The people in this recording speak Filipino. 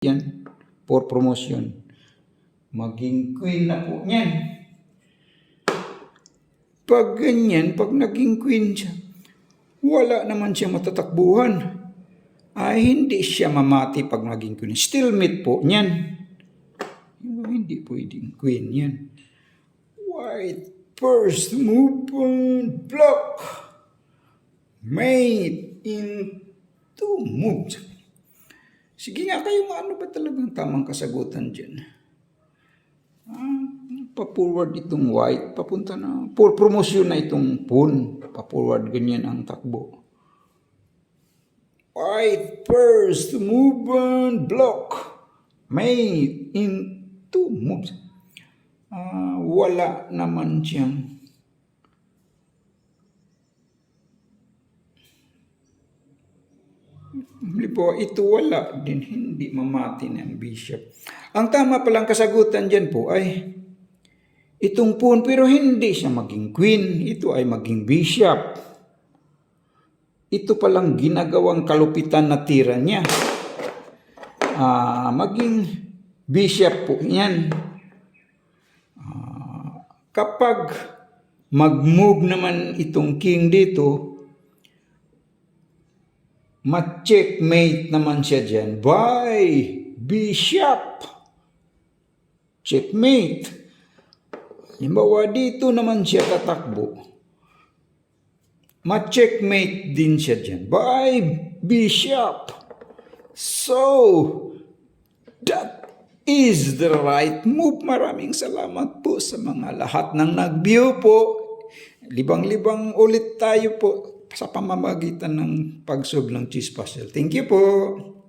yan for promotion. Maging queen na po niyan. Pag ganyan, pag naging queen siya, wala naman siya matatakbuhan. Ay hindi siya mamati pag naging queen. Stalemate po niyan. Hindi pwedeng queen yan. White first movement block. Mate in 2 moves. Sige nga kayo, ano ba talagang tamang kasagutan dyan? Pa-forward itong white, papunta na, for promotion na itong pawn. Pa-forward, ganyan ang takbo. White first movement block. Mate in 2 moves. Wala naman siyang ito wala din, hindi mamati ng bishop. Ang tama palang kasagutan dyan po ay itong pawn, pero hindi siya maging queen. Ito ay maging bishop. Ito palang ginagawang kalupitan na tira niya. Maging bishop po yan. Kapag mag-move naman itong king dito, ma-checkmate naman siya dyan by bishop. Checkmate. Halimbawa dito naman siya tatakbo. Ma-checkmate din siya dyan by bishop. So, that is the right move. Maraming salamat po sa mga lahat ng nag-view po. Libang-libang ulit tayo po sa pamamagitan ng pag-solve ng cheese puzzle. Thank you po.